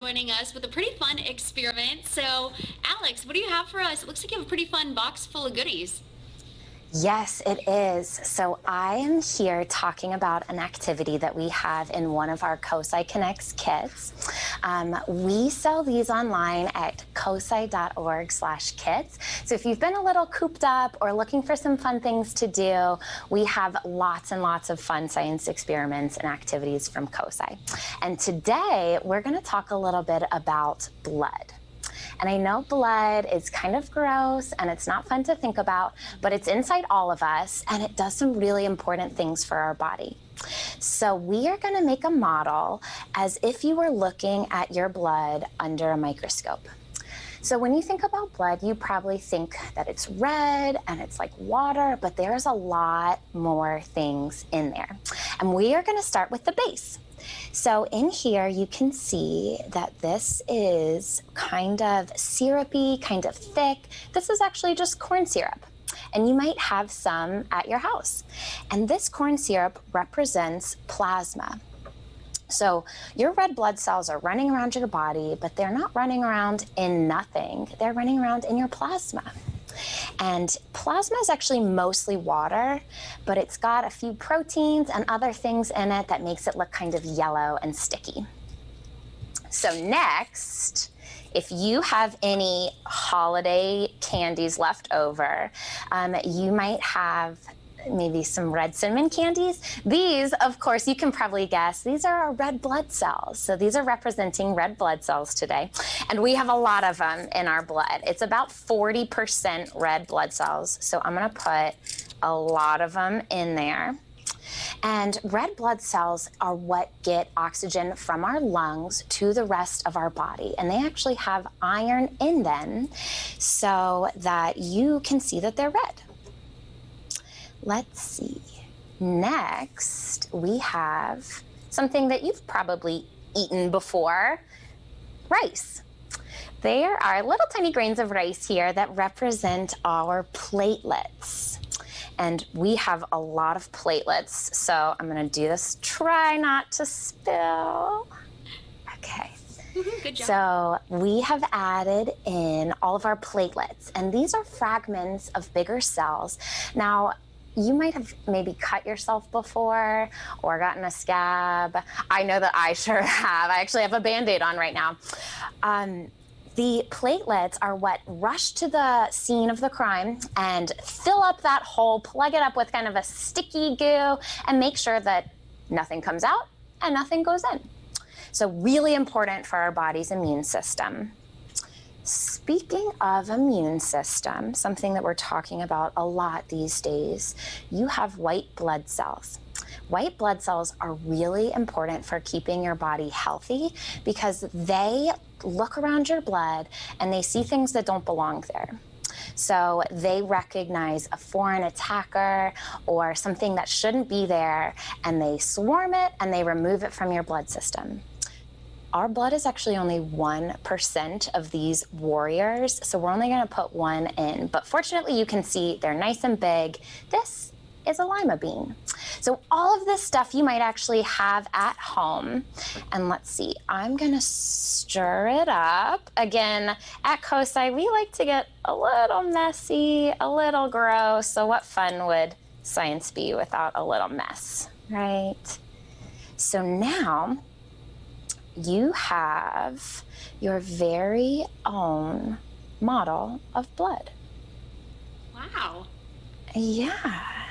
joining us with a pretty fun experiment. So, Alex, what do you have for us? It looks like you have a pretty fun box full of goodies. Yes, it is. So I am here talking about an activity that we have in one of our COSI Connects kits. We sell these online at cosi.org/kits. So if you've been a little cooped up or looking for some fun things to do, we have lots and lots of fun science experiments and activities from COSI. And today we're going to talk a little bit about blood. And I know blood is kind of gross and it's not fun to think about, but it's inside all of us and it does some really important things for our body. So we are going to make a model as if you were looking at your blood under a microscope. So when you think about blood, you probably think that it's red and it's like water, but there's a lot more things in there. And we are going to start with the base. So in here, you can see that this is kind of syrupy, kind of thick. This is actually just corn syrup. And you might have some at your house. And this corn syrup represents plasma. So your red blood cells are running around your body, but they're not running around in nothing. They're running around in your plasma. And plasma is actually mostly water, but it's got a few proteins and other things in it that makes it look kind of yellow and sticky. So next, if you have any holiday candies left over, you might have maybe some red cinnamon candies. These, of course, you can probably guess, these are our red blood cells. So these are representing red blood cells today. And we have a lot of them in our blood. It's about 40% red blood cells. So I'm going to put a lot of them in there. And red blood cells are what get oxygen from our lungs to the rest of our body. And they actually have iron in them so that you can see that they're red. Let's see. Next, we have something that you've probably eaten before, rice. There are little tiny grains of rice here that represent our platelets. And we have a lot of platelets, so I'm gonna do this. Try not to spill. Okay. Good job. So we have added in all of our platelets, and these are fragments of bigger cells. Now, you might have maybe cut yourself before or gotten a scab. I know that I sure have. I actually have a Band-Aid on right now. The platelets are what rush to the scene of the crime and fill up that hole, plug it up with kind of a sticky goo, and make sure that nothing comes out and nothing goes in. So really important for our body's immune system. Speaking of immune system, something that we're talking about a lot these days, you have white blood cells. White blood cells are really important for keeping your body healthy because they look around your blood and they see things that don't belong there. So they recognize a foreign attacker or something that shouldn't be there, and they swarm it and they remove it from your blood system. Our blood is actually only 1% of these warriors, so we're only going to put one in. But fortunately, you can see they're nice and big. This is a lima bean. So all of this stuff you might actually have at home. And let's see, I'm going to stir it up. Again, at COSI, we like to get a little messy, a little gross. So what fun would science be without a little mess, right? So now you have your very own model of blood. Wow. Yeah.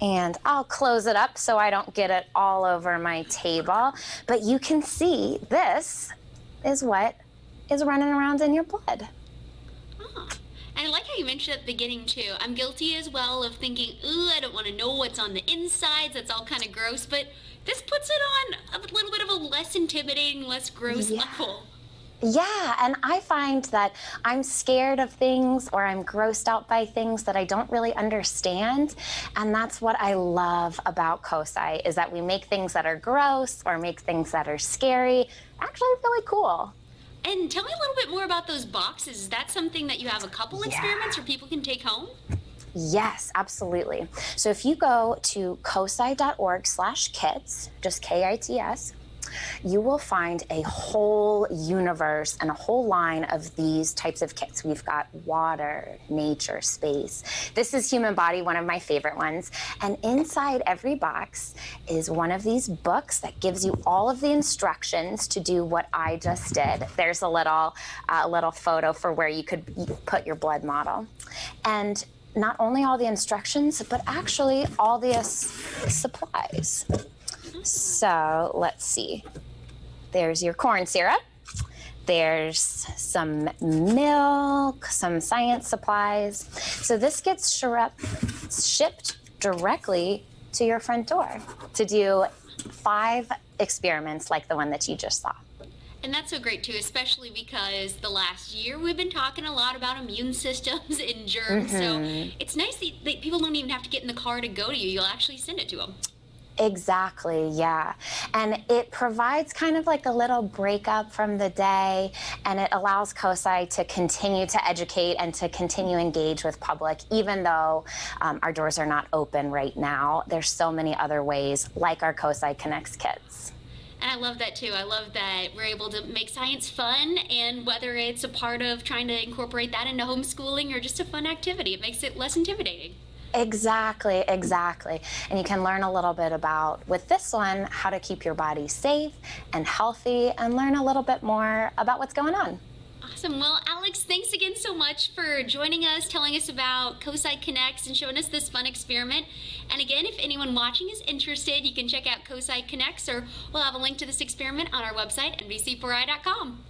And I'll close it up so I don't get it all over my table. But you can see this is what is running around in your blood. Huh. And I like how you mentioned at the beginning too. I'm guilty as well of thinking, ooh, I don't want to know what's on the insides. That's all kind of gross. But this puts it on a little bit of a less intimidating, less gross level. Yeah, and I find that I'm scared of things or I'm grossed out by things that I don't really understand. And that's what I love about COSI, is that we make things that are gross or make things that are scary actually really cool. And tell me a little bit more about those boxes. Is that something that you have a couple experiments where people can take home? Yes, absolutely. So if you go to cosi.org/kits, just KITS, you will find a whole universe and a whole line of these types of kits. We've got water, nature, space. This is human body, one of my favorite ones. And inside every box is one of these books that gives you all of the instructions to do what I just did. There's a little photo for where you could put your blood model. And not only all the instructions, but actually all the supplies. So let's see. There's your corn syrup. There's some milk, some science supplies. So this gets shipped directly to your front door to do 5 experiments like the one that you just saw. And that's so great too, especially because the last year we've been talking a lot about immune systems and germs. So it's nice that people don't even have to get in the car to go to you. You'll actually send it to them. Exactly, yeah. And it provides kind of like a little breakup from the day, and it allows COSI to continue to educate and to continue to engage with public, even though our doors are not open right now. There's so many other ways, like our COSI Connects kits. And I love that too. I love that we're able to make science fun, and whether it's a part of trying to incorporate that into homeschooling or just a fun activity, it makes it less intimidating. Exactly, exactly. And you can learn a little bit about, with this one, how to keep your body safe and healthy, and learn a little bit more about what's going on. Awesome. Well, Alex, thanks again so much for joining us, telling us about COSI Connects and showing us this fun experiment. And again, if anyone watching is interested, you can check out COSI Connects, or we'll have a link to this experiment on our website, nbc4i.com.